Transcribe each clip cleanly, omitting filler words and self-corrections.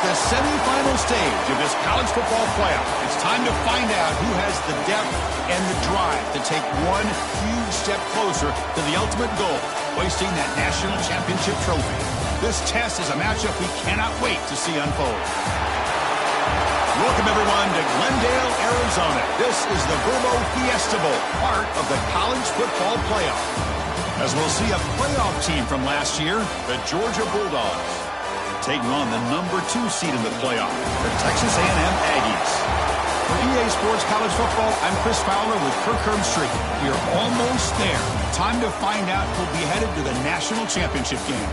the semifinal stage of this college football playoff. It's time to find out who has the depth and the drive to take one huge step closer to the ultimate goal, hoisting that national championship trophy. This test is a matchup we cannot wait to see unfold. Welcome, everyone, to Glendale, Arizona. This is the Verbo Fiesta Bowl, part of the college football playoff. As we'll see a playoff team from last year, the Georgia Bulldogs, taking on the #2 seed in the playoff, the Texas A&M Aggies. For EA Sports College Football, I'm Chris Fowler with Kirk Herbstreit. We are almost there. Time to find out who'll be headed to the national championship game.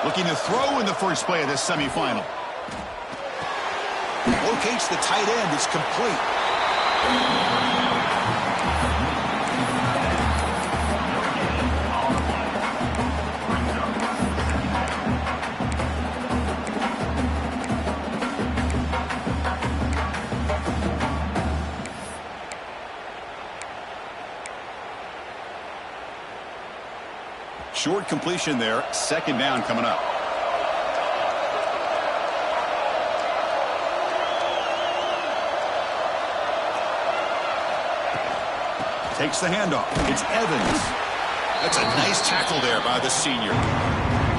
Looking to throw in the first play of this semifinal. Locates the tight end. It's complete. Short completion there. Second down coming up. Takes the handoff. It's Evans. That's a nice tackle there by the senior.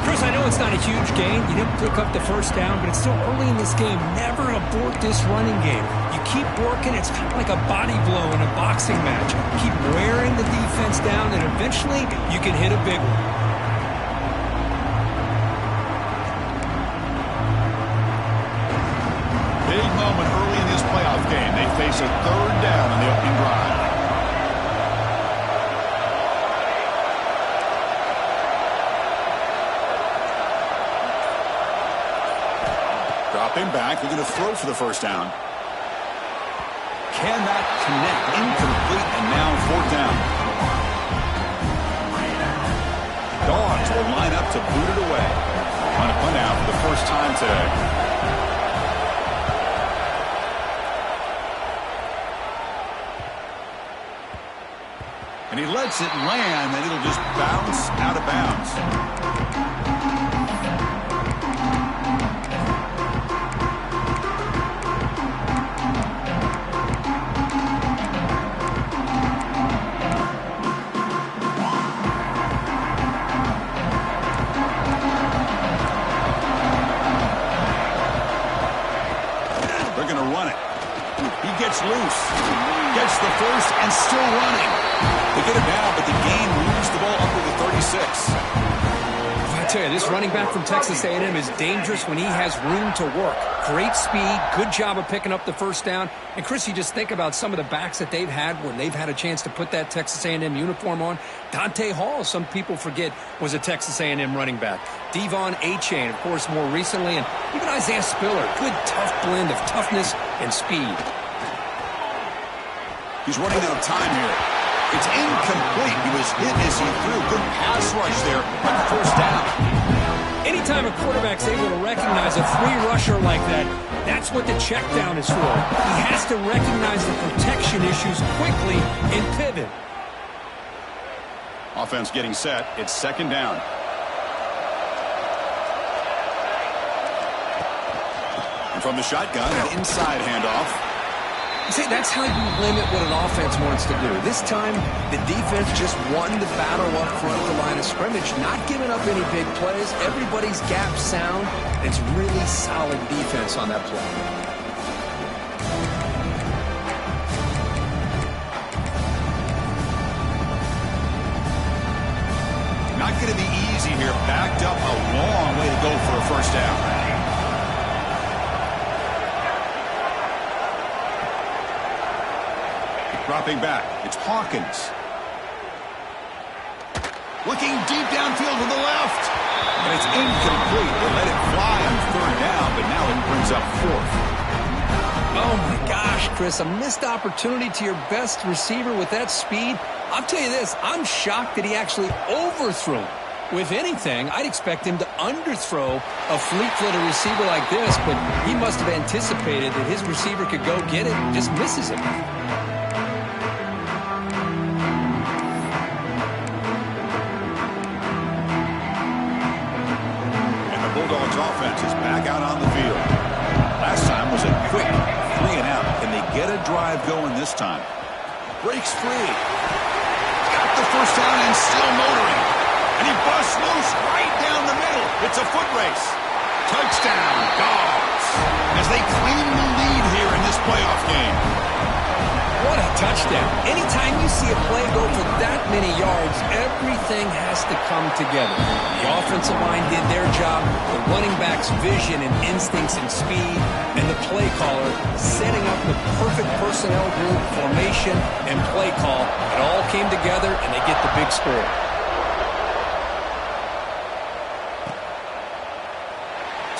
Chris, I know it's not a huge gain. You didn't pick up the first down, but it's still early in this game. Never abort this running game. You keep working. It's kind of like a body blow in a boxing match. Keep wearing the defense down, and eventually you can hit a big one. Big moment early in this playoff game. They face a third down in the opening drive. Dropping back, they're going to throw for the first down. Cannot connect, incomplete, and now fourth down. Dogs will line up to boot it away. On a punt out for the first time today. And he lets it land, and it'll just bounce out of bounds. They're going to run it. He gets loose. Gets the first and still running. They get it down, but the gain moves the ball up to the 36. I tell you, this running back from Texas A&M is dangerous when he has room to work. Great speed, good job of picking up the first down. And, Chris, you just think about some of the backs that they've had when they've had a chance to put that Texas A&M uniform on. Dante Hall, some people forget, was a Texas A&M running back. Devon Achane, of course, more recently. And even Isaiah Spiller, good, tough blend of toughness and speed. He's running out of time here. It's incomplete. He was hit as he threw. Good pass rush there on the first down. Anytime a quarterback's able to recognize a free rusher like that, that's what the check down is for. He has to recognize the protection issues quickly and pivot. Offense getting set. It's second down. And from the shotgun, an inside handoff. See, that's how you limit what an offense wants to do. This time, the defense just won the battle up front of the line of scrimmage, not giving up any big plays. Everybody's gap sound. It's really solid defense on that play. Not going to be easy here. Backed up a long way to go for a first down. Dropping back, it's Hawkins. Looking deep downfield to the left. And it's incomplete. They let it fly on third down, but now it brings up fourth. Oh, my gosh, Chris, a missed opportunity to your best receiver with that speed. I'll tell you this, I'm shocked that he actually overthrew him. With anything, I'd expect him to underthrow a fleet-footed receiver like this, but he must have anticipated that his receiver could go get it and just misses it. Bulldogs offense is back out on the field. Last time was a quick 3-and-out. Can they get a drive going this time? Breaks free. Got the first down and still motoring. And he busts loose right down the middle. It's a foot race. Touchdown, Dogs. As they claim the lead here in this playoff game. What a touchdown. Anytime you see a play go for that many yards, everything has to come together. The offensive line did their job, the running back's vision and instincts and speed, and the play caller setting up the perfect personnel group, formation, and play call. It all came together, and they get the big score.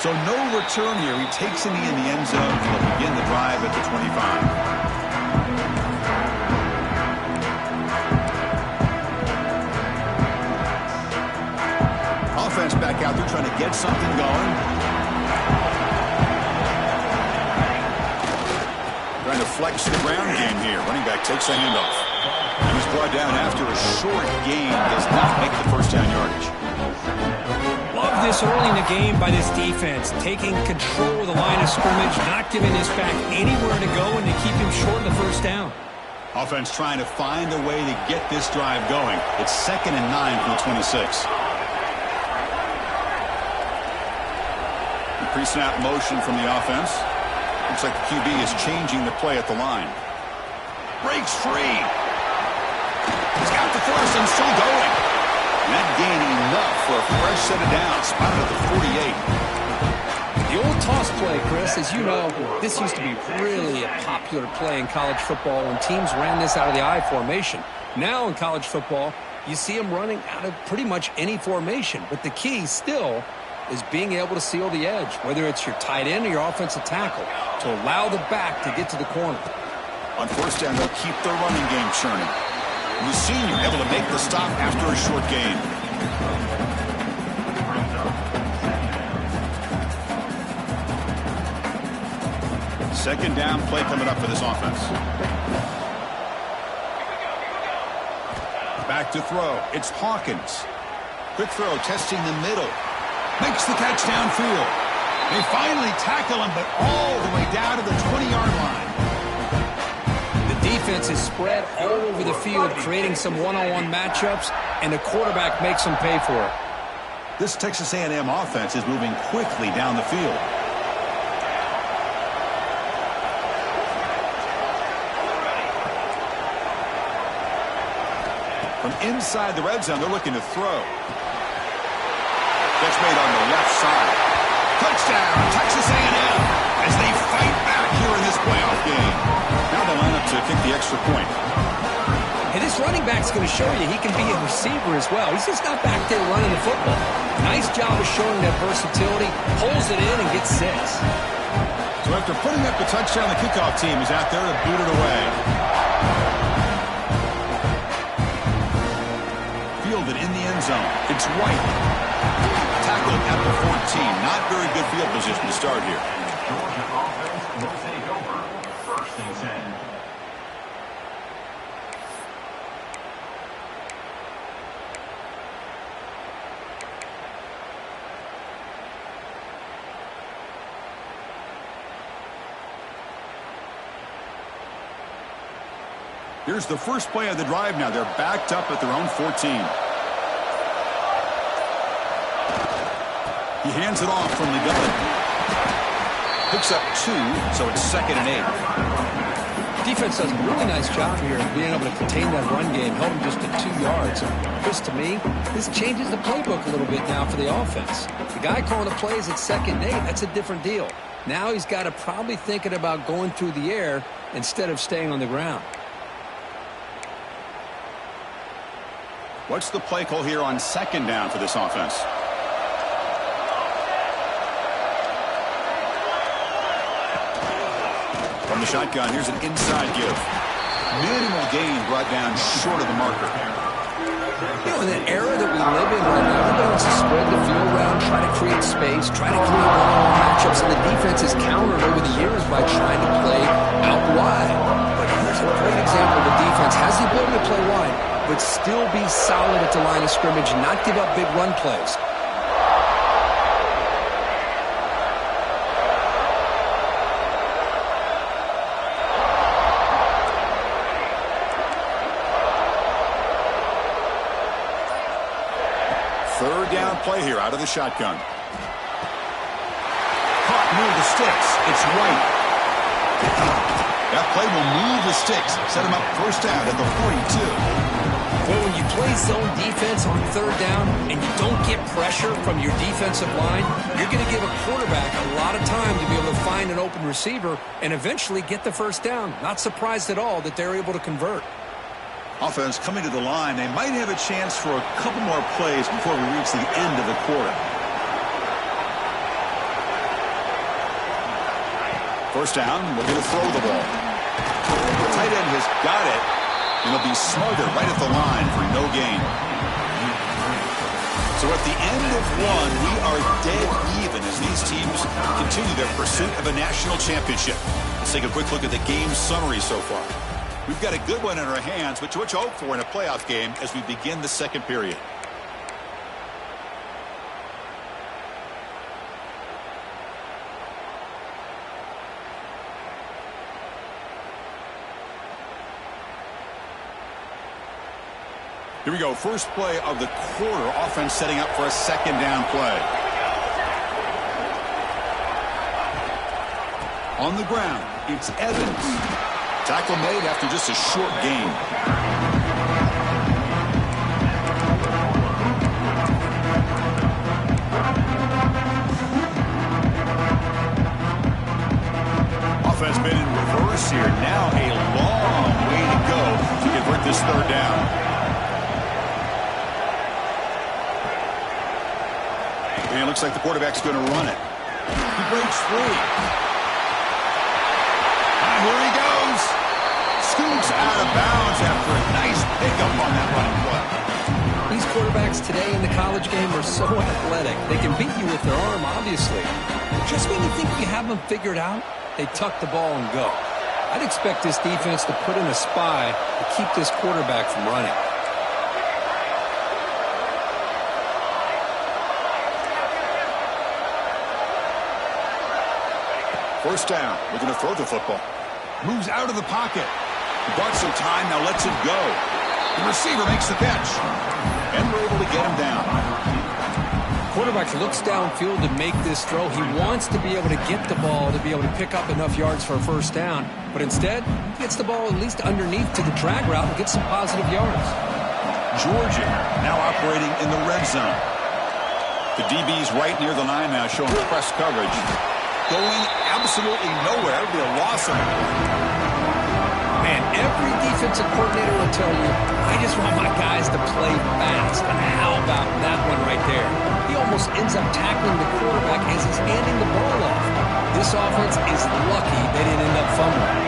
So no return here. He takes it in the end zone, and they'll begin the drive at the 25. Offense back out there trying to get something going. Trying to flex the ground game here. Running back takes the handoff. He was brought down after a short gain. Does not make the first down yardage. Love this early in the game by this defense. Taking control of the line of scrimmage, not giving this back anywhere to go, and to keep him short of the first down. Offense trying to find a way to get this drive going. It's 2nd and 9 from the 26. Pre-snap motion from the offense. Looks like the QB is changing the play at the line. Breaks free. He's got the first and still going. Not gaining enough for a fresh set of downs. Spotted at the 48. The old toss play, Chris, as you know, this used to be really a popular play in college football when teams ran this out of the I formation. Now in college football, you see them running out of pretty much any formation. But the key still is being able to seal the edge, whether it's your tight end or your offensive tackle, to allow the back to get to the corner. On first down, they'll keep their running game churning. And the senior able to make the stop after a short gain. Second down play coming up for this offense. Back to throw. It's Hawkins. Quick throw, testing the middle. Makes the catch downfield. They finally tackle him, but all the way down to the 20-yard line. The defense is spread all over the field, creating some one-on-one matchups, and the quarterback makes them pay for it. This Texas A&M offense is moving quickly down the field. From inside the red zone, they're looking to throw. That's made on the left side. Touchdown, Texas A&M, as they fight back here in this playoff game. Now they line up to kick the extra point. And this running back's going to show you he can be a receiver as well. He's just not back there running the football. Nice job of showing that versatility, pulls it in and gets 6. So after putting up the touchdown, the kickoff team is out there to boot it away. Fielded in the end zone. It's White. Tackled at the 14. Not very good field position to start here. Georgia offense will take over 1st and 10. Here's the first play of the drive now. They're backed up at their own 14. He hands it off from the gun. Picks up 2, so it's 2nd and 8. Defense does a really nice job here of being able to contain that run game, held him just to 2 yards. Chris, to me, this changes the playbook a little bit now for the offense. The guy calling the plays at 2nd and 8, that's a different deal. Now he's got to probably thinking about going through the air instead of staying on the ground. What's the play call here on 2nd down for this offense? From the shotgun, here's an inside give. Minimal gain brought down short of the marker. You know, in the era that we live in right now, everybody wants to spread the field around, try to create space, try to create one-on-one matchups, and the defense has countered over the years by trying to play out wide. But here's a great example of the defense has the ability to play wide, but still be solid at the line of scrimmage and not give up big run plays. Third down play here out of the shotgun. Caught near the sticks. It's White. That play will move the sticks. Set him up first down at the 42. Well, when you play zone defense on 3rd down and you don't get pressure from your defensive line, you're going to give a quarterback a lot of time to be able to find an open receiver and eventually get the first down. Not surprised at all that they're able to convert. Offense coming to the line. They might have a chance for a couple more plays before we reach the end of the quarter. First down, we're going to throw the ball. The tight end has got it, and he'll be smothered right at the line for no gain. So at the end of one, we are dead even as these teams continue their pursuit of a national championship. Let's take a quick look at the game summary so far. We've got a good one in our hands, but what you hope for in a playoff game as we begin the second period. Here we go. First play of the quarter. Offense setting up for a 2nd down play. On the ground, it's Evans. Tackle made after just a short gain. Offense been in reverse here. Now a long way to go to convert this 3rd down. And it looks like the quarterback's going to run it. He breaks free. And here he goes. Scoots out of bounds after a nice pickup on that running play. These quarterbacks today in the college game are so athletic. They can beat you with their arm, obviously. But just when you think you have them figured out, they tuck the ball and go. I'd expect this defense to put in a spy to keep this quarterback from running. First down. We're going to throw the football. Moves out of the pocket. He bought some time, now lets it go. The receiver makes the catch. And we're able to get him down. Quarterback looks downfield to make this throw. He wants to be able to get the ball to be able to pick up enough yards for a first down. But instead, he gets the ball at least underneath to the drag route and gets some positive yards. Georgia now operating in the red zone. The DB's right near the line now showing press coverage. Going absolutely nowhere. It'll be a loss of it. Man, every defensive coordinator will tell you, I just want my guys to play fast. And how about that one right there? He almost ends up tackling the quarterback as he's handing the ball off. This offense is lucky they didn't end up fumbling.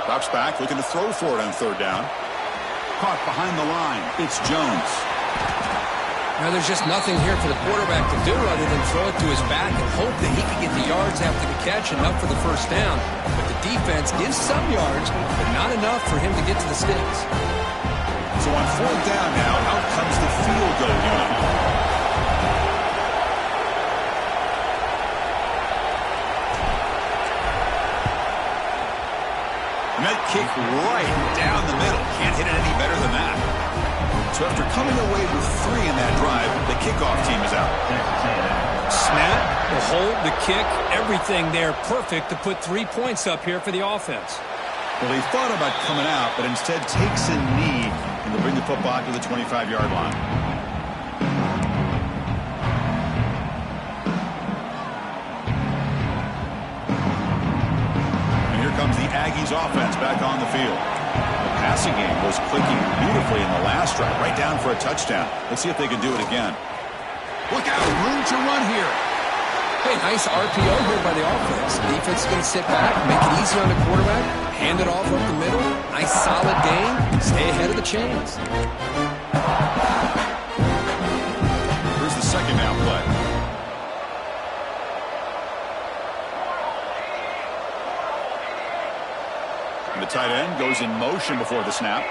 Drops back, looking to throw for it on 3rd down. Caught behind the line. It's Jones. Now, there's just nothing here for the quarterback to do other than throw it to his back and hope that he can get the yards after the catch enough for the first down. But the defense gives some yards, but not enough for him to get to the sticks. So on 4th down now, out comes the field goal unit. And that kick right down the middle. Can't hit it any better than that. So after coming away with 3 in that drive, the kickoff team is out. Snap, the hold, the kick, everything there perfect to put 3 points up here for the offense. Well, he thought about coming out, but instead takes a knee and will bring the football to the 25-yard line. And here comes the Aggies offense back on the field. The passing game was clicking beautifully in the last drive, right down for a touchdown. Let's see if they can do it again. Look out, room to run here. Hey, nice RPO here by the offense. Defense is going to sit back, make it easy on the quarterback, hand it off up the middle. Nice solid game. Stay ahead of the chains. Here's the second down play. And the tight end goes in motion before the snap.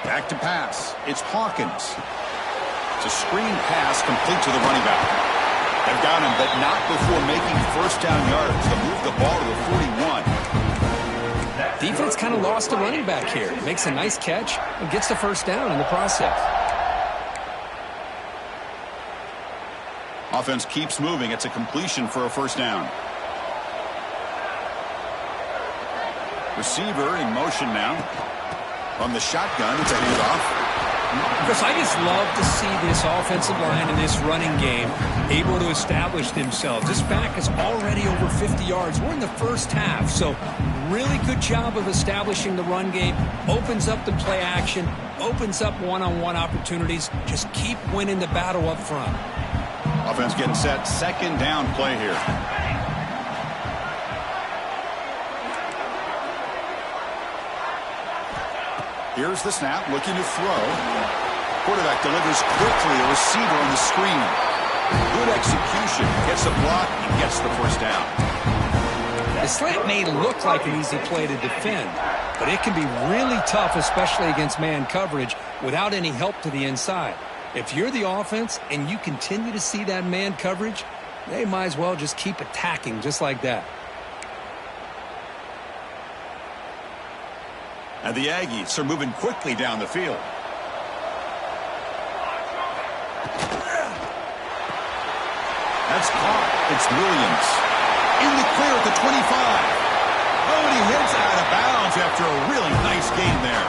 Back to pass. It's Hawkins. It's a screen pass complete to the running back. They've got him, but not before making first down yards to move the ball to the 41. Defense kind of lost a running back here. Makes a nice catch and gets the first down in the process. Offense keeps moving. It's a completion for a first down. Receiver in motion now. From the shotgun, it's a handoff. Chris, I just love to see this offensive line in this running game able to establish themselves. This back is already over 50 yards. We're in the first half, so really good job of establishing the run game. Opens up the play action, opens up one-on-one opportunities. Just keep winning the battle up front. Offense getting set. Second down play here. Here's the snap, looking to throw. Quarterback delivers quickly, a receiver on the screen. Good execution, gets a block, and gets the first down. The slant may look like an easy play to defend, but it can be really tough, especially against man coverage, without any help to the inside. If you're the offense and you continue to see that man coverage, they might as well just keep attacking just like that. And the Aggies are moving quickly down the field. That's caught. It's Williams. In the clear at the 25. Oh, and he hits out of bounds after a really nice game there.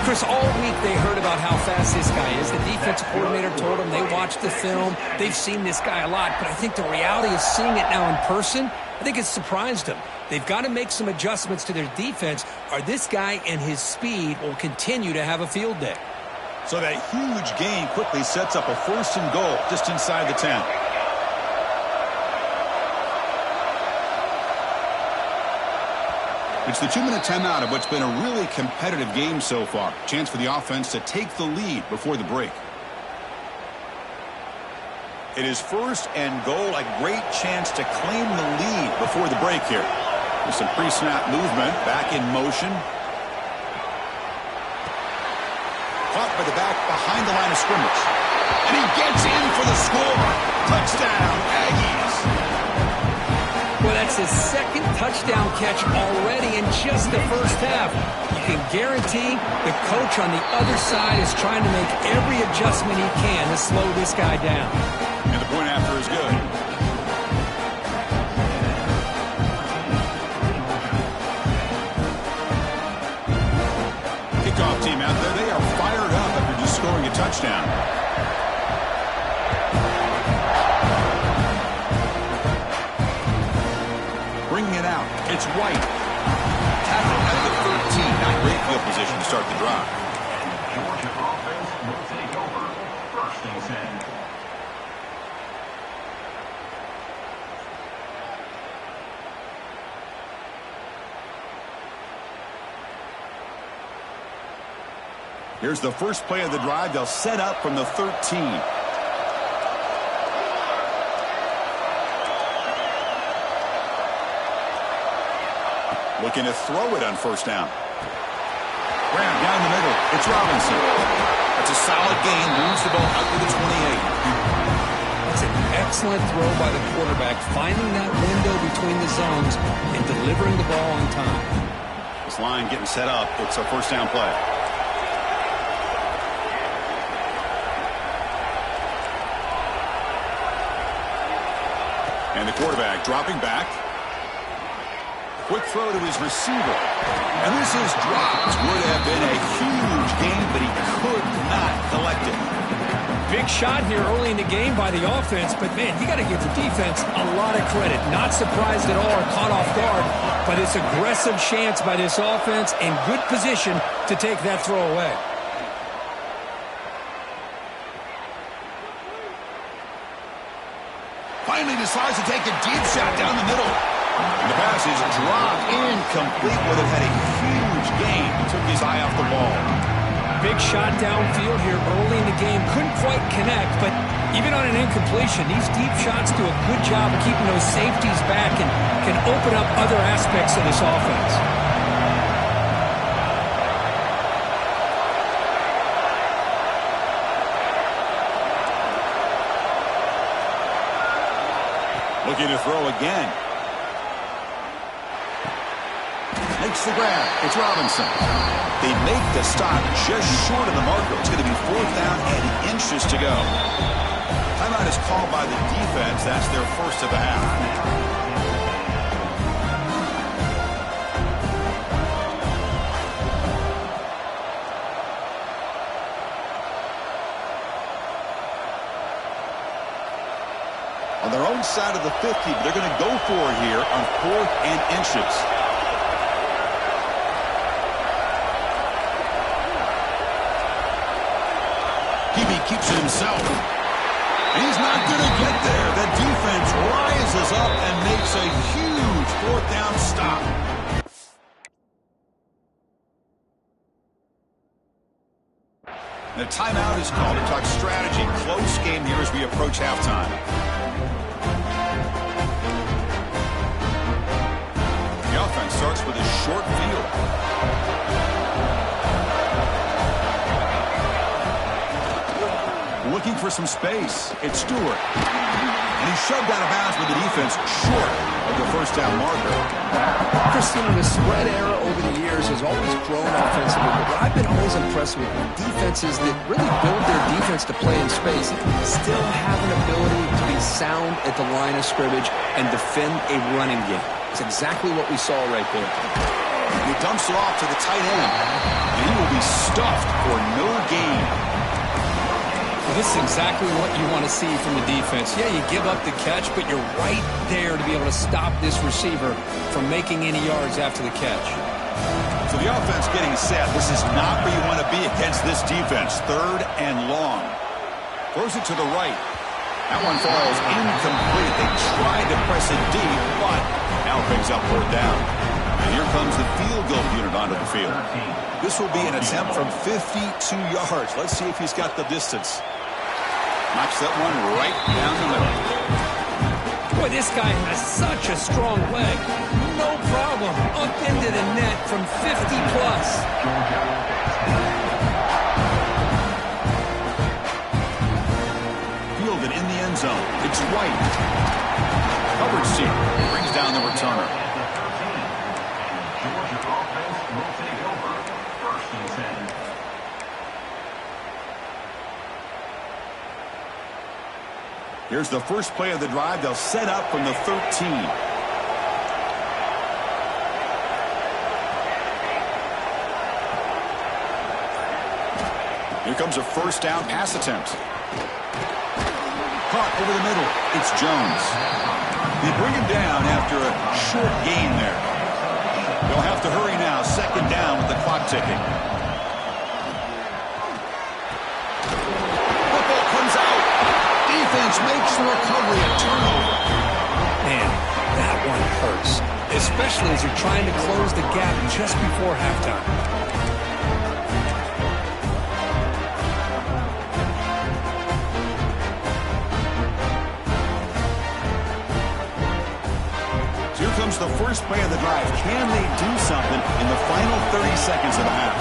Chris, all week they heard about how fast this guy is. The defensive coordinator told them they watched the film. They've seen this guy a lot, but I think the reality of seeing it now in person, I think it's surprised them. They've got to make some adjustments to their defense, or this guy and his speed will continue to have a field day. So that huge gain quickly sets up a first and goal just inside the 10. It's the 2-minute timeout of what's been a really competitive game so far. Chance for the offense to take the lead before the break. It is first and goal, a great chance to claim the lead before the break here. With some pre-snap movement, back in motion. Caught by the back behind the line of scrimmage. And he gets in for the score. Touchdown, Aggies. Well, that's his second touchdown catch already in just the first half. You can guarantee the coach on the other side is trying to make every adjustment he can to slow this guy down. And the point after is good. Kickoff team out there, they are fired up after just scoring a touchdown. Bringing it out, it's White. Tackled at the 13, not great field position to start the drive. Georgia offense will take over. First and 10. Here's the first play of the drive. They'll set up from the 13. Looking to throw it on first down. Grab down the middle. It's Robinson. That's a solid gain. Moves the ball out to the 28. That's an excellent throw by the quarterback, finding that window between the zones and delivering the ball on time. this line getting set up. It's a first down play. And the quarterback dropping back. Quick throw to his receiver. And this is dropped. Would have been a huge gain, but he could not collect it. Big shot here early in the game by the offense, but, man, you got to give the defense a lot of credit. Not surprised at all or caught off guard by this aggressive chance by this offense and good position to take that throw away. Finally decides to take a deep shot down the middle. And the pass is dropped incomplete. Would have had a huge gain. He took his eye off the ball. Big shot downfield here early in the game. Couldn't quite connect, but even on an incompletion, these deep shots do a good job of keeping those safeties back and can open up other aspects of this offense. Looking to throw again. Makes the grab. It's Robinson. They make the stop just short of the marker. It's going to be 4th down and inches to go. Timeout is called by the defense. That's their first of the half. On their own side of the 50, but they're going to go for it here on 4th and inches. Hebe keeps it himself. And he's not going to get there. The defense rises up and makes a huge 4th down stop. The timeout is called to talk strategy. Close game here as we approach halftime. The offense starts with a short field. Looking for some space. It's Stewart. And he's shoved out of bounds with the defense short of the first down marker. Christina, the spread era over the years has always grown offensively, but what I've been always impressed with defenses that really build their defense to play in space still have an ability to be sound at the line of scrimmage and defend a running game. It's exactly what we saw right there. He dumps it off to the tight end, and he will be stuffed for no gain. Well, this is exactly what you want to see from the defense. Yeah, you give up the catch, but you're right there to be able to stop this receiver from making any yards after the catch. So the offense getting set. This is not where you want to be against this defense. 3rd and long. Throws it to the right. That one falls incomplete. They tried to press it deep, but now brings up 4th down. And here comes the field goal unit onto the field. This will be an attempt from 52 yards. Let's see if he's got the distance. Knocks that one right down the middle. Boy, this guy has such a strong leg. No problem. Up into the net from 50 plus. Fielded in the end zone. It's White. Coverage seat. Brings down the returner. Georgia offense will take over. 1st and 10. Here's the first play of the drive. They'll set up from the 13. Here comes a first down pass attempt. Caught over the middle. It's Jones. They bring him down after a short gain there. They'll have to hurry now. 2nd down with the clock ticking. Football comes out. Defense makes the recovery, a turnover. Man, that one hurts, especially as you're trying to close the gap just before halftime. So here comes the first play of the drive. Can they do something in the final 30 seconds of the half?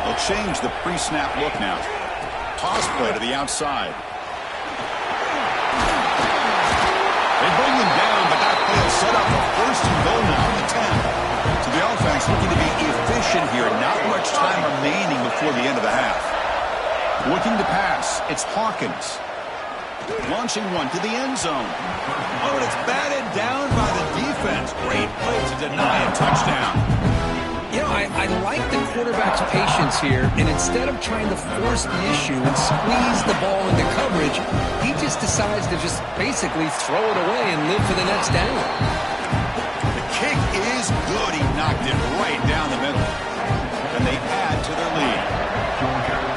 They'll change the pre-snap look now. Toss play to the outside. They bring him down, but that play will set up a 1st and goal now at the 10. So the offense looking to be efficient here. Not much time remaining before the end of the half. Looking to pass. It's Hawkins. Launching one to the end zone. Oh, and it's batted down by the defense. Great play to deny a touchdown. You know, I like the quarterback's patience here, and instead of trying to force the issue and squeeze the ball into coverage, he just decides to just basically throw it away and live for the next down. The kick is good. He knocked it right down the middle. And they add to their lead.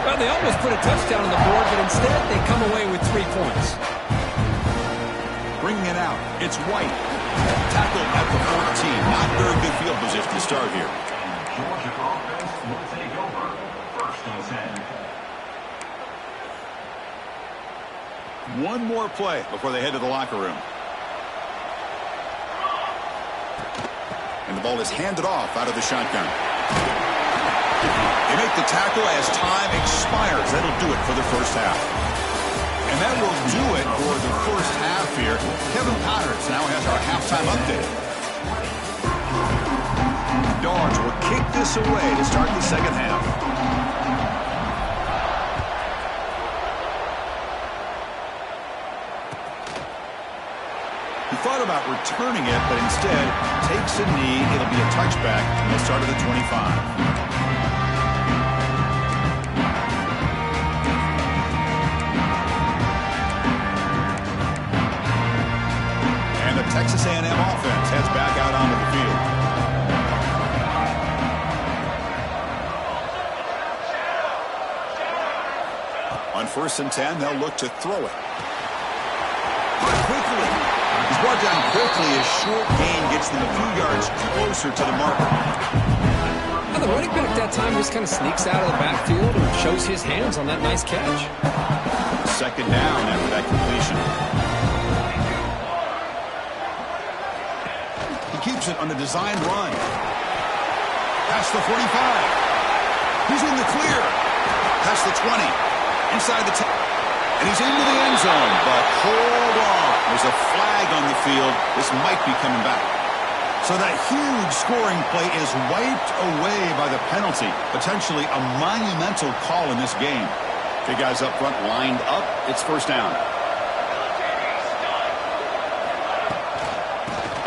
Well, they almost put a touchdown on the board, but instead they come away with 3 points. Bringing it out. It's White. Tackled at the 14. Not very good field position to start here. Georgia offense will take over. First and 10. One more play before they head to the locker room. And the ball is handed off out of the shotgun. They make the tackle as time expires. That'll do it for the first half. And that will do it for the first half here. Kevin Connors now has our halftime update. Dogs will kick this away to start the second half. He thought about returning it, but instead takes a knee. It'll be a touchback, and they'll start at the 25. Texas A&M offense heads back out onto the field. On 1st and 10, they'll look to throw it. Quickly. He's brought down quickly. His short gain gets them a few yards closer to the marker. Now the running back that time just kind of sneaks out of the backfield and shows his hands on that nice catch. Second down after that completion. Keeps it on the designed run. Past the 45. He's in the clear. Past the 20. Inside the 10. And he's into the end zone. But hold on. There's a flag on the field. This might be coming back. So that huge scoring play is wiped away by the penalty. Potentially a monumental call in this game. The guys up front lined up. It's first down.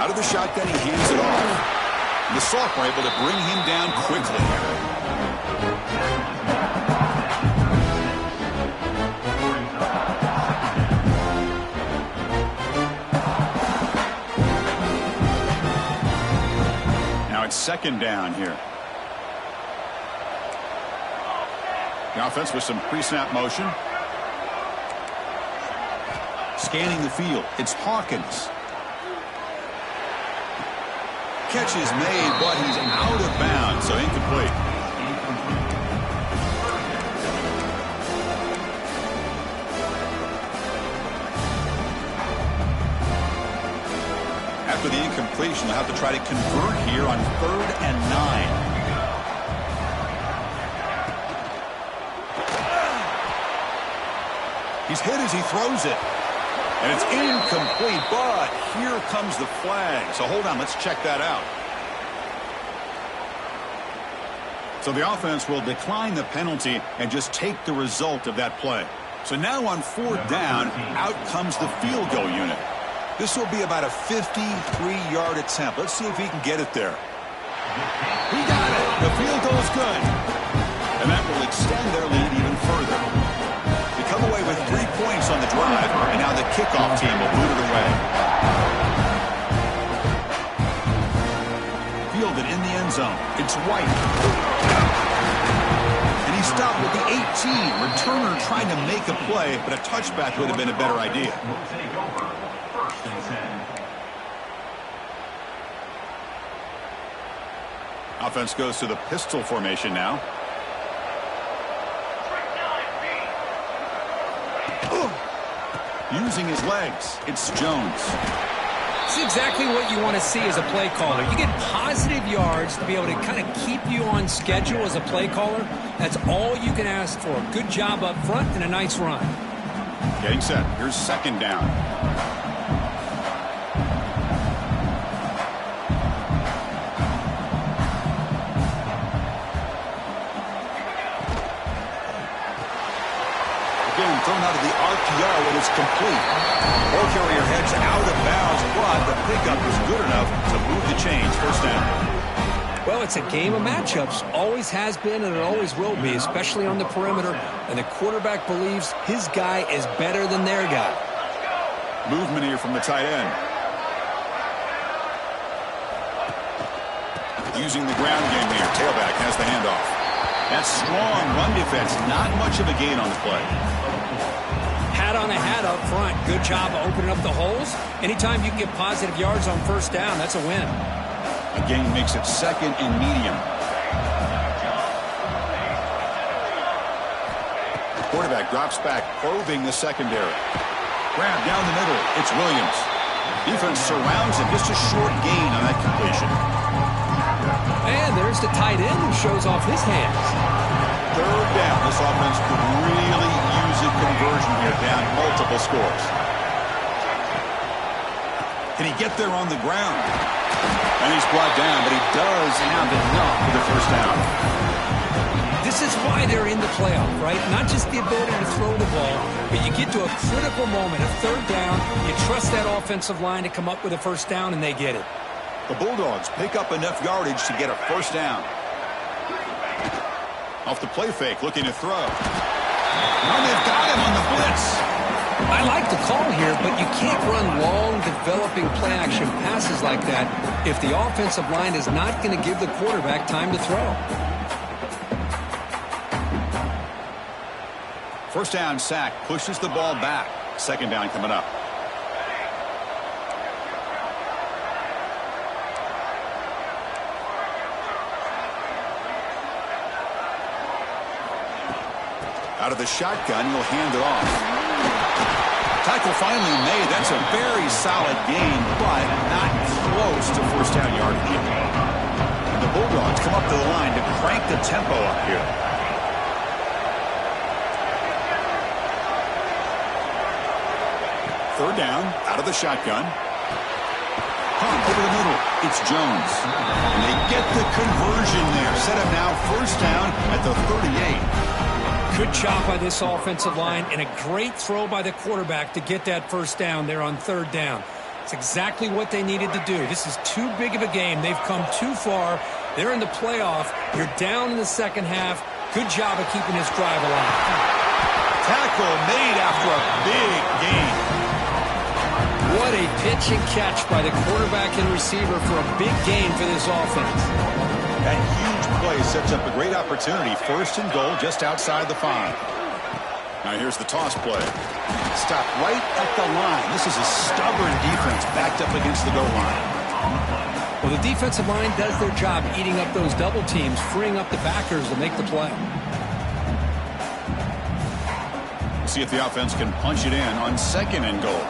Out of the shotgun, he hands it off. And the sophomore able to bring him down quickly. Now it's second down here. The offense with some pre-snap motion. Scanning the field. It's Hawkins. Catch is made, but he's out of bounds, so incomplete. After the incompletion, they'll have to try to convert here on 3rd and 9. He's hit as he throws it. And it's incomplete, but here comes the flag. So hold on, let's check that out. So the offense will decline the penalty and just take the result of that play. So now on 4th down, out comes the field goal unit. This will be about a 53-yard attempt. Let's see if he can get it there. He got it. The field goal is good. And that will extend their lead even further. They come away with 3 points on the drive, and now the kickoff team will boot it away. Fielded in the end zone. It's White. And he stopped with the 18. Returner trying to make a play, but a touchback would have been a better idea. Offense goes to the pistol formation now. Using his legs, it's Jones. This is exactly what you want to see as a play caller. You get positive yards to be able to kind of keep you on schedule as a play caller. That's all you can ask for. Good job up front and a nice run. Getting set. Here's second down. and thrown out of the RPO, and it's complete. Ball carrier heads out of bounds, but the pickup is good enough to move the chains. First down. Well, it's a game of matchups. Always has been, and it always will be, especially on the perimeter. And the quarterback believes his guy is better than their guy. Movement here from the tight end. Using the ground game here. Tailback has the handoff. That strong run defense. Not much of a gain on the play. Hat on a hat up front. Good job of opening up the holes. Anytime you can get positive yards on first down, that's a win. A gain makes it second and medium. Quarterback drops back, probing the secondary. Grab down the middle. It's Williams. Defense surrounds him. Just a short gain on that completion. And there's the tight end who shows off his hands. Third down. This offense could really use a conversion here, down multiple scores. Can he get there on the ground? And he's brought down, but he does have enough for the first down. This is why they're in the playoff, right? Not just the ability to throw the ball, but you get to a critical moment, a third down, you trust that offensive line to come up with a first down, and they get it. The Bulldogs pick up enough yardage to get a first down. Off the play fake, looking to throw. And they've got him on the blitz. I like the call here, but you can't run long, developing play-action passes like that if the offensive line is not going to give the quarterback time to throw. First down sack, pushes the ball back. Second down coming up. Out of the shotgun, he'll hand it off. Tackle finally made. That's a very solid gain, but not close to first down yardage. And the Bulldogs come up to the line to crank the tempo up here. Third down, out of the shotgun. Pump over the middle. It's Jones. And they get the conversion there. Set up now, first down at the 38. Good job by this offensive line and a great throw by the quarterback to get that first down there on third down. It's exactly what they needed to do. This is too big of a game. They've come too far. They're in the playoff. You're down in the second half. Good job of keeping this drive alive. Tackle made after a big gain. What a pitch and catch by the quarterback and receiver for a big gain for this offense. That huge play sets up a great opportunity. First and goal just outside the 5. Now here's the toss play. Stop right at the line. This is a stubborn defense backed up against the goal line. Well, the defensive line does their job eating up those double teams, freeing up the backers to make the play. See if the offense can punch it in on second and goal.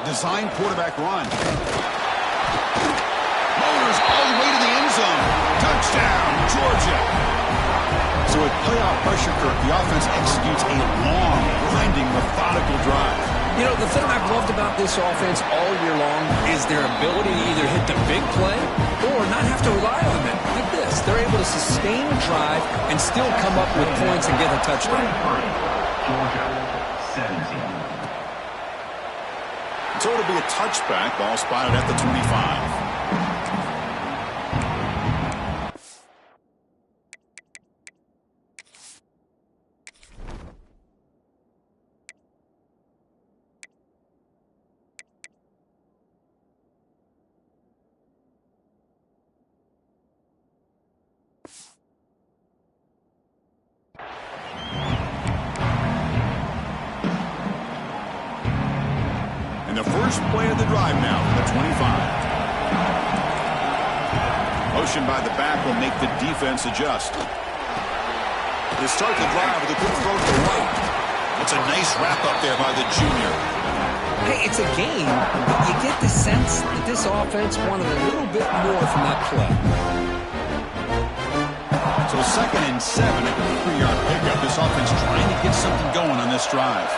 Design quarterback run. Motors all the way to the end zone. Touchdown, Georgia. So with playoff pressure, Kirk, the offense executes a long, grinding, methodical drive. You know, the thing I've loved about this offense all year long is their ability to either hit the big play or not have to rely on them. Like this. They're able to sustain a drive and still come up with points and get a touchdown. Georgia 17. So it'll be a touchback. Ball spotted at the 25. And the first play of the drive now from the 25. Motion by the back will make the defense adjust. They start the drive with a good throw to the right. It's a nice wrap-up there by the junior. Hey, it's a game, but you get the sense that this offense wanted a little bit more from that play. So second and 7 at the 3-yard pickup. This offense trying to get something going on this drive.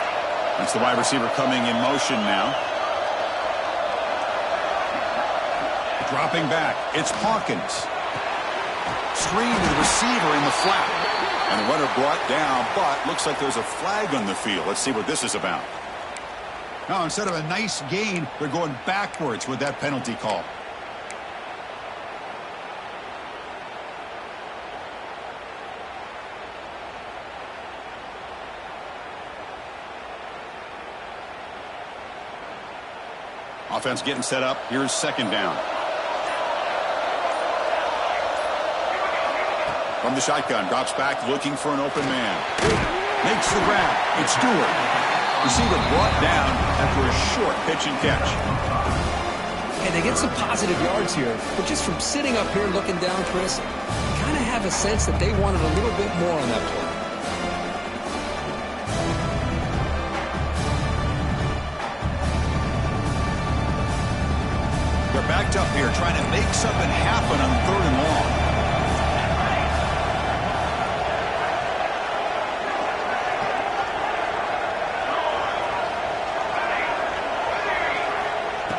That's the wide receiver coming in motion now. Dropping back, it's Hawkins. Screen to the receiver in the flat. And the runner brought down, but looks like there's a flag on the field. Let's see what this is about. Now, instead of a nice gain, they're going backwards with that penalty call. Offense getting set up. Here's second down. From the shotgun, drops back looking for an open man. Makes the grab. It's Stewart. Receiver brought down after a short pitch and catch. Hey, they get some positive yards here, but just from sitting up here looking down, Chris, you kind of have a sense that they wanted a little bit more on that play. They're backed up here trying to make something happen on third and long.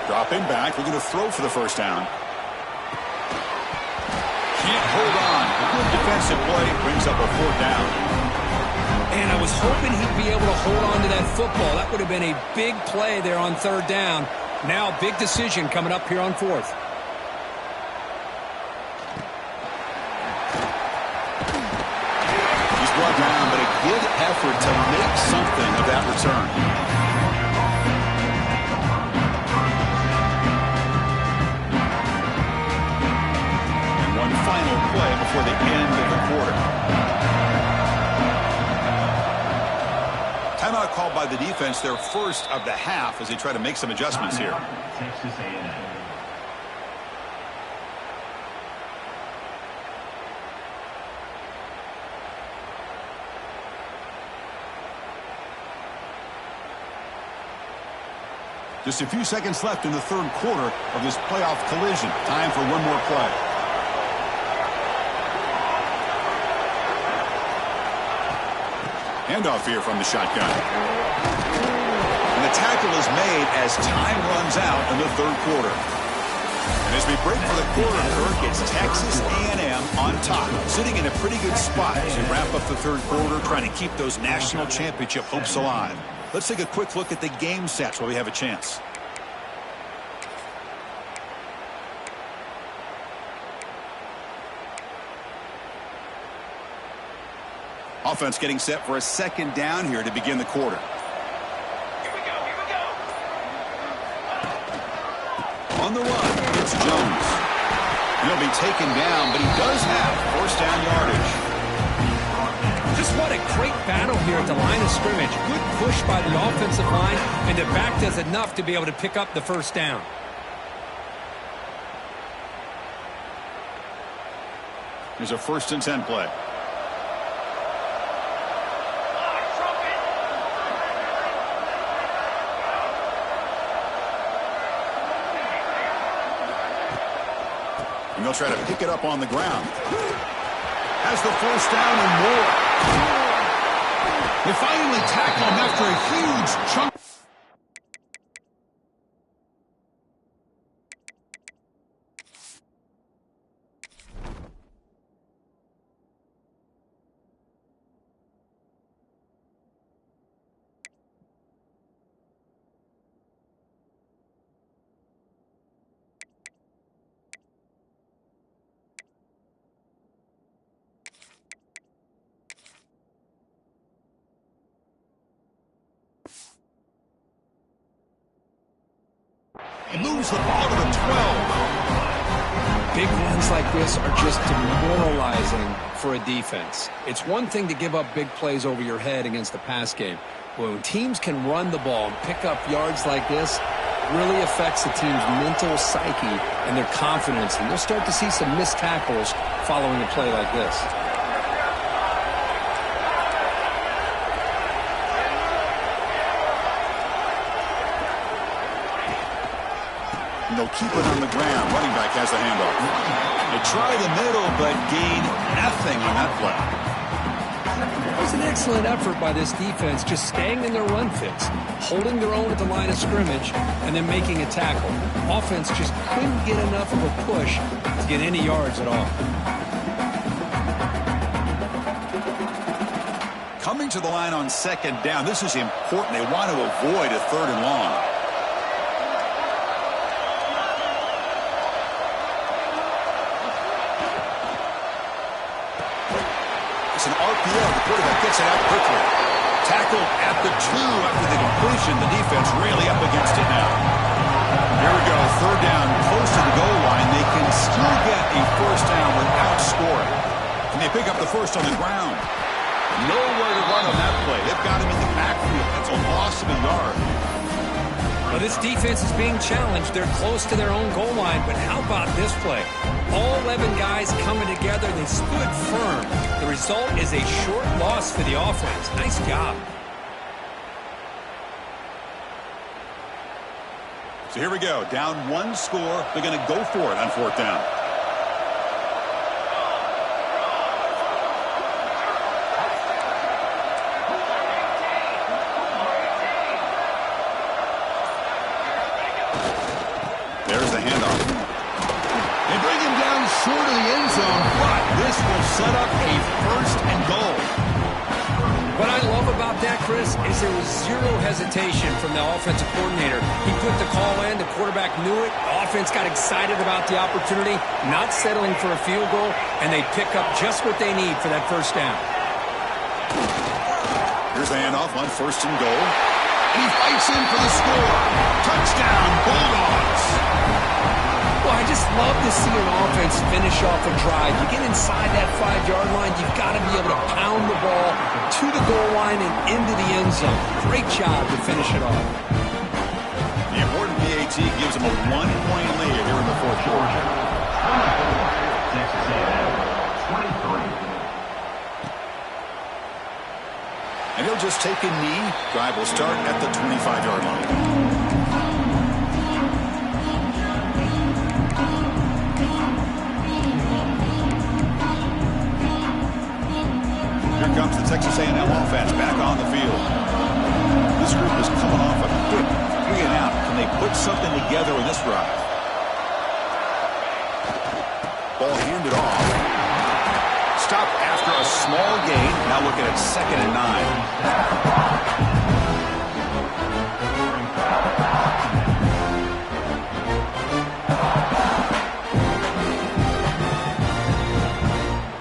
Dropping back, looking to throw for the first down. Can't hold on. Good defensive play, brings up a fourth down. And I was hoping he'd be able to hold on to that football. That would have been a big play there on third down. Now, big decision coming up here on fourth. He's brought down, but a good effort to make something of that return. And one final play before the end of the quarter. Timeout called by the defense, their first of the half, as they try to make some adjustments here. Texas A&M. Just a few seconds left in the third quarter of this playoff collision. Time for one more play. Handoff here from the shotgun. And the tackle is made as time runs out in the third quarter. And as we break for the quarter, Kirk, it's Texas A&M on top, sitting in a pretty good spot as we wrap up the third quarter, trying to keep those national championship hopes alive. Let's take a quick look at the game stats while we have a chance. Offense getting set for a second down here to begin the quarter. Here we go. On the run, it's Jones. He'll be taken down, but he does have first down yardage. Just what a great battle here at the line of scrimmage. Good push by the offensive line, and the back does enough to be able to pick up the first down. Here's a 1st and 10 play. And they'll try to pick it up on the ground. Has the first down and more. They finally tackle him after a huge chunk. He moves the ball to the 12. Big runs like this are just demoralizing for a defense. It's one thing to give up big plays over your head against the pass game. But when teams can run the ball and pick up yards like this, it really affects the team's mental psyche and their confidence. And you'll start to see some missed tackles following a play like this. And they'll keep it on the ground. Running back has the handoff. They try the middle, but gain nothing on that play. was an excellent effort by this defense, just staying in their run fits, holding their own at the line of scrimmage, and then making a tackle. Offense just couldn't get enough of a push to get any yards at all. Coming to the line on second down, this is important. They want to avoid a 3rd and long. It's an RPO. The quarterback gets it out quickly. Tackled at the 2 after the completion. The defense really up against it now. Here we go. 3rd down, close to the goal line. They can still get a 1st down without scoring. Can they pick up the 1st on the ground? Nowhere to run on that play. They've got him in the backfield. That's a loss of a yard. Well, this defense is being challenged. They're close to their own goal line, but how about this play? All 11 guys coming together. They stood firm. The result is a short loss for the offense. Nice job. So here we go. Down 1 score. They're going to go for it on 4th down. There's the handoff. They bring him down short of the end zone, but this will set up a 1st and goal. What I love about that, Chris, is there was zero hesitation from the offensive coordinator. He put the call in. The quarterback knew it. The offense got excited about the opportunity, not settling for a field goal, and they pick up just what they need for that 1st down. Here's the handoff on 1st and goal. And he fights in for the score. Touchdown, Bulldogs. Well, I just love to see an offense finish off a drive. You get inside that 5-yard line, you've got to be able to pound the ball to the goal line and into the end zone. Great job to finish it off. The important PAT gives them a 1-point lead here in the 4th quarter. Texas A&M, 23. And he'll just take a knee. Drive will start at the 25-yard line. Here comes the Texas A&M offense back on the field. This group is coming off a quick 3-and-out. Can they put something together in this drive? Ball handed off. Stop after a small gain. Now looking at 2nd and 9.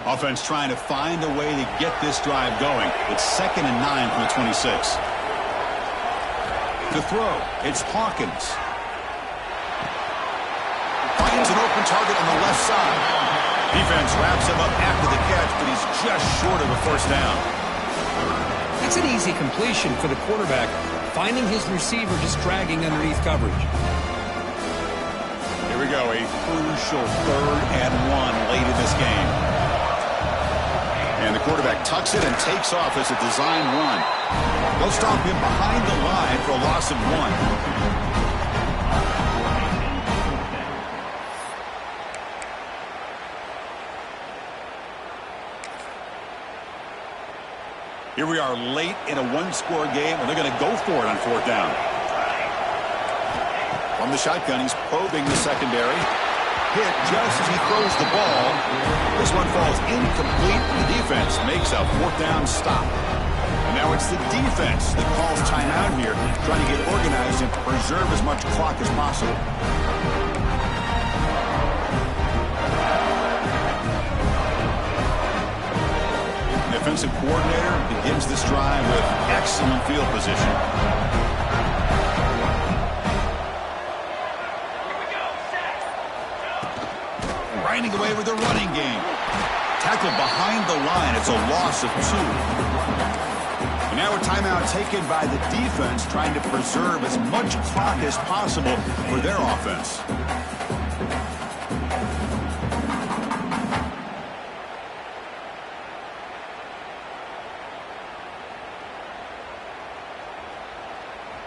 Offense trying to find a way to get this drive going. It's 2nd and 9 from the 26. To throw, it's Hawkins. Finds an open target on the left side. Defense wraps him up after the catch, but he's just short of a 1st down. It's an easy completion for the quarterback, finding his receiver just dragging underneath coverage. Here we go, a crucial 3rd and 1 late in this game. And the quarterback tucks it and takes off as a design run. They'll stop him behind the line for a loss of 1. Here we are late in a 1-score game, and they're going to go for it on 4th down. From the shotgun, he's probing the secondary. Hit just as he throws the ball. This one falls incomplete. The defense makes a 4th down stop. And now it's the defense that calls timeout here, trying to get organized and preserve as much clock as possible. Defensive coordinator begins this drive with excellent field position. Grinding away with a running game. Tackled behind the line. It's a loss of 2. And now a timeout taken by the defense, trying to preserve as much clock as possible for their offense.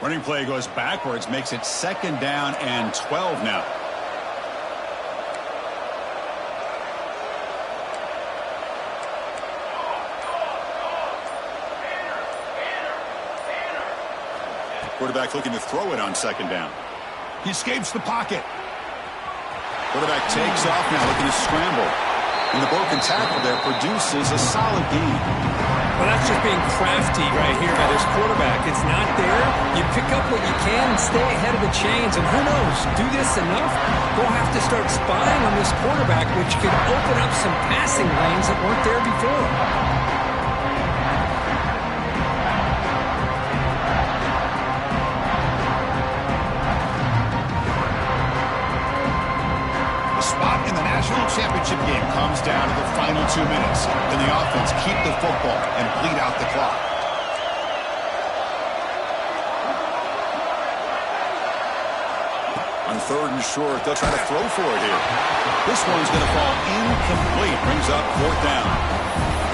Running play goes backwards, makes it 2nd down and 12 now. Quarterback looking to throw it on second down. He escapes the pocket. Quarterback takes off now, looking to scramble. And the broken tackle there produces a solid gain. Well, that's just being crafty right here by this quarterback. It's not there. You pick up what you can and stay ahead of the chains. And who knows, do this enough, we'll have to start spying on this quarterback, which could open up some passing lanes that weren't there before. Championship game comes down to the final 2 minutes. Can the offense keep the football and bleed out the clock? On 3rd and short, they'll try to throw for it here. This one's going to fall incomplete. Brings up 4th down.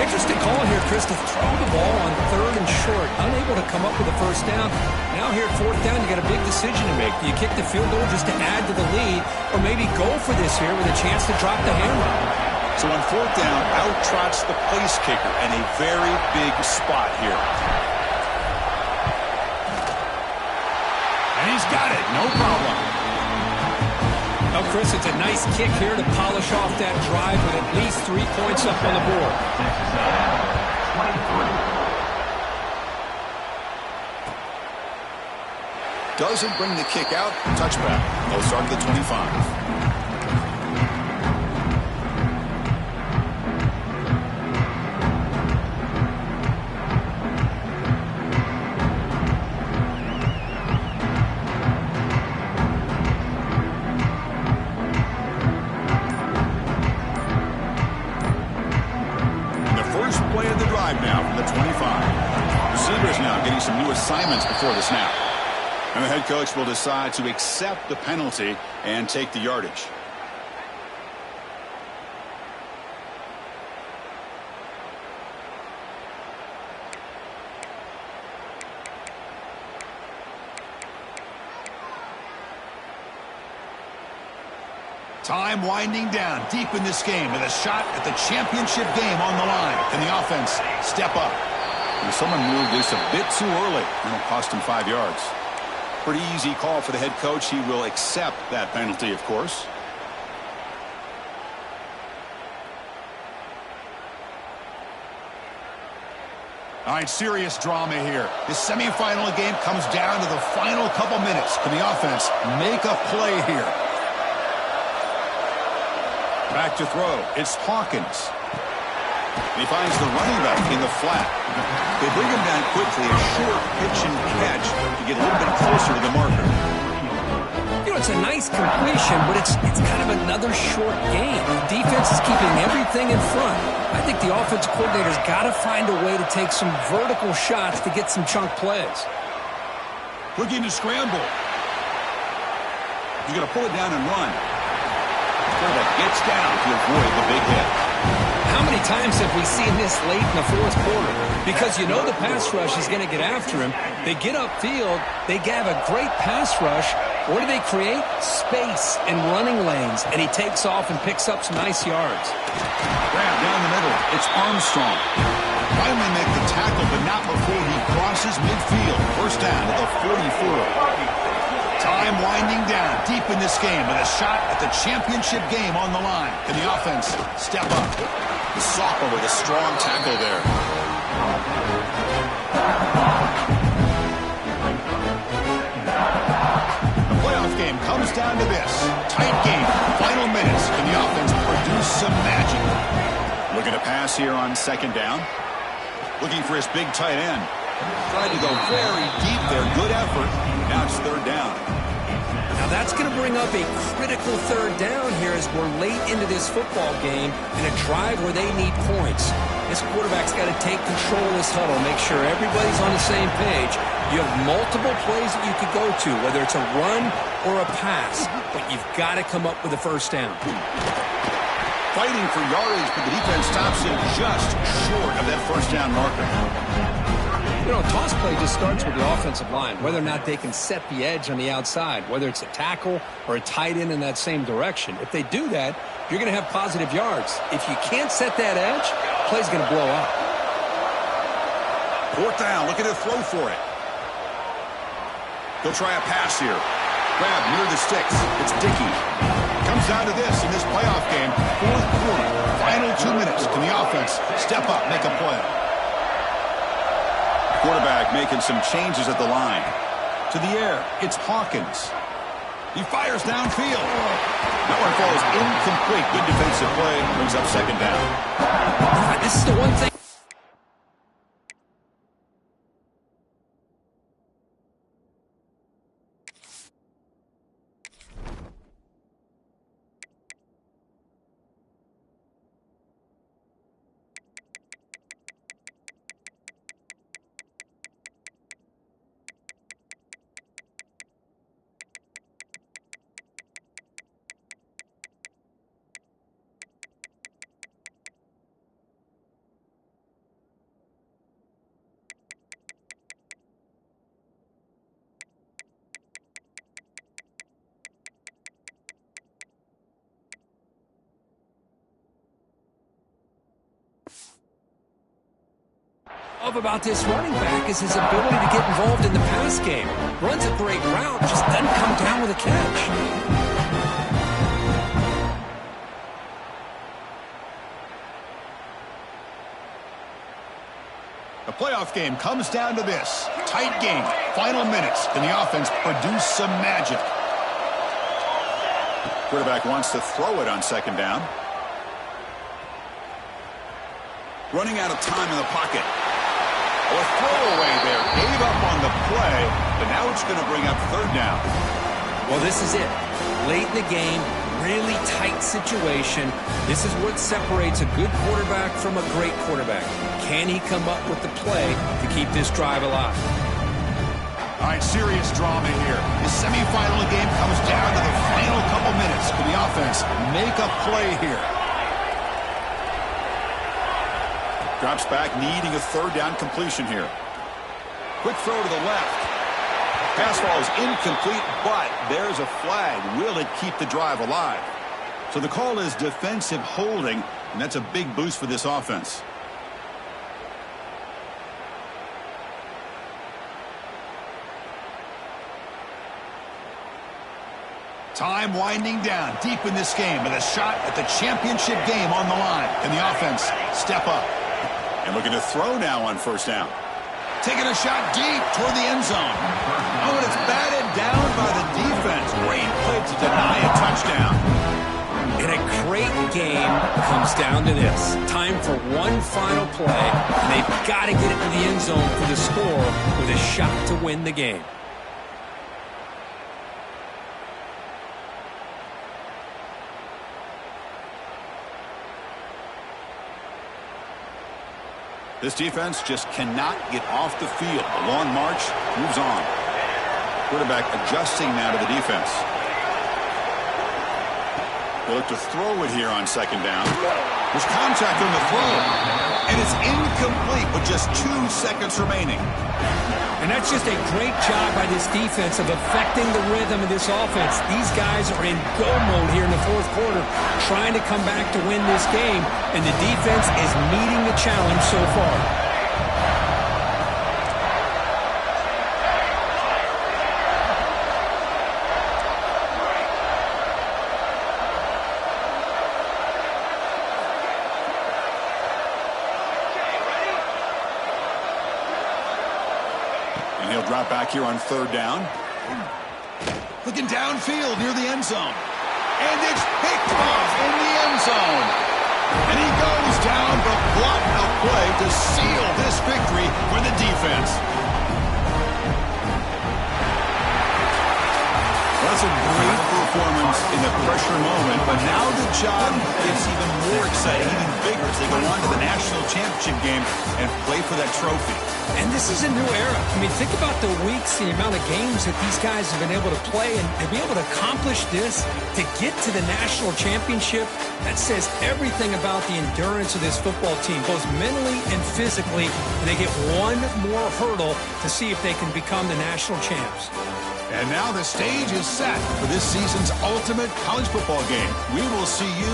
Interesting call here, Chris, to throw the ball on 3rd and short. Unable to come up with a first down. Now here at 4th down, you got a big decision to make. Do you kick the field goal just to add to the lead, or maybe go for this here with a chance to drop the hammer? So on 4th down, out trots the place kicker, and a very big spot here. And he's got it, no problem. Well, Chris, it's a nice kick here to polish off that drive with at least 3 points up on the board. Doesn't bring the kick out. Touchback. They'll start at the 25. Assignments before the snap. And the head coach will decide to accept the penalty and take the yardage. Time winding down deep in this game with a shot at the championship game on the line. Can the offense step up? And someone moved this a bit too early. That'll cost him 5 yards. Pretty easy call for the head coach. He will accept that penalty, of course. All right, serious drama here. This semifinal game comes down to the final couple minutes. Can the offense make a play here? Back to throw. It's Hawkins. He finds the running back in the flat. They bring him down quickly, a short pitch and catch to get a little bit closer to the marker. You know, it's a nice completion, but it's kind of another short game. The defense is keeping everything in front. I think the offensive coordinator's got to find a way to take some vertical shots to get some chunk plays. Looking to scramble. He's going to pull it down and run. Quarterback gets down to avoid the big hit. How many times have we seen this late in the 4th quarter? Because you know the pass rush is going to get after him. They get upfield. They have a great pass rush. What do they create? Space and running lanes. And he takes off and picks up some nice yards. Grab down the middle. It's Armstrong. Finally make the tackle, but not before he crosses midfield. First down at the 44. Time winding down deep in this game with a shot at the championship game on the line. Can the offense step up? The sophomore with a strong tackle there. The playoff game comes down to this. Tight game. Final minutes. Can the offense produce some magic? Looking to pass here on 2nd down. Looking for his big tight end. Tried to go very deep there. Good effort. Now it's 3rd down. Now that's going to bring up a critical 3rd down here as we're late into this football game in a drive where they need points. This quarterback's got to take control of this huddle, make sure everybody's on the same page. You have multiple plays that you could go to, whether it's a run or a pass, but you've got to come up with a first down. Fighting for yardage, but the defense stops him just short of that first down marker. You know, a toss play just starts with the offensive line, whether or not they can set the edge on the outside, whether it's a tackle or a tight end in that same direction. If they do that, you're going to have positive yards. If you can't set that edge, play's going to blow up. 4th down, looking to throw for it. He'll try a pass here. Grab near the sticks. It's Dickey. Comes down to this in this playoff game. Fourth quarter. Final 2 minutes. Can the offense step up, make a play? Quarterback making some changes at the line. To the air. It's Hawkins. He fires downfield. That one falls incomplete. Good defensive play. Brings up second down. This is the one thing. About this running back is his ability to get involved in the pass game. Runs a great route, just doesn't come down with a catch. The playoff game comes down to this. Tight game. Final minutes. Can the offense produce some magic? Quarterback wants to throw it on second down. Running out of time in the pocket. A throwaway there. Gave up on the play, but now it's going to bring up third down. Well, this is it. Late in the game, really tight situation. This is what separates a good quarterback from a great quarterback. Can he come up with the play to keep this drive alive? All right, serious drama here. The semifinal game comes down to the final couple minutes. Can the offense make a play here? Drops back, needing a third down completion here. Quick throw to the left. Pass ball is incomplete, but there's a flag. Will it keep the drive alive? So the call is defensive holding, and that's a big boost for this offense. Time winding down deep in this game with a shot at the championship game on the line. Can the offense step up? And looking to throw now on first down. Taking a shot deep toward the end zone. Oh, and it's batted down by the defense. Great play to deny a touchdown. And a great game comes down to this. Time for one final play, and they've got to get it to the end zone for the score with a shot to win the game. This defense just cannot get off the field. The long march moves on. Quarterback adjusting now to the defense. They look to throw it here on second down. There's contact on the throw. And it's incomplete with just 2 seconds remaining. And that's just a great job by this defense of affecting the rhythm of this offense. These guys are in go mode here in the fourth quarter, trying to come back to win this game, and the defense is meeting the challenge so far. He'll drop back here on third down. Looking downfield near the end zone. And it's picked off in the end zone. And he goes down, but blocked a play to seal this victory for the defense. That's a great performance in the pressure moment, but now the job gets even more exciting, even bigger as they go on to the national championship game and play for that trophy. And this is a new era. I mean, think about the weeks, the amount of games that these guys have been able to play, and to be able to accomplish this, to get to the national championship, that says everything about the endurance of this football team, both mentally and physically, and they get one more hurdle to see if they can become the national champs. And now the stage is set for this season's ultimate college football game. We will see you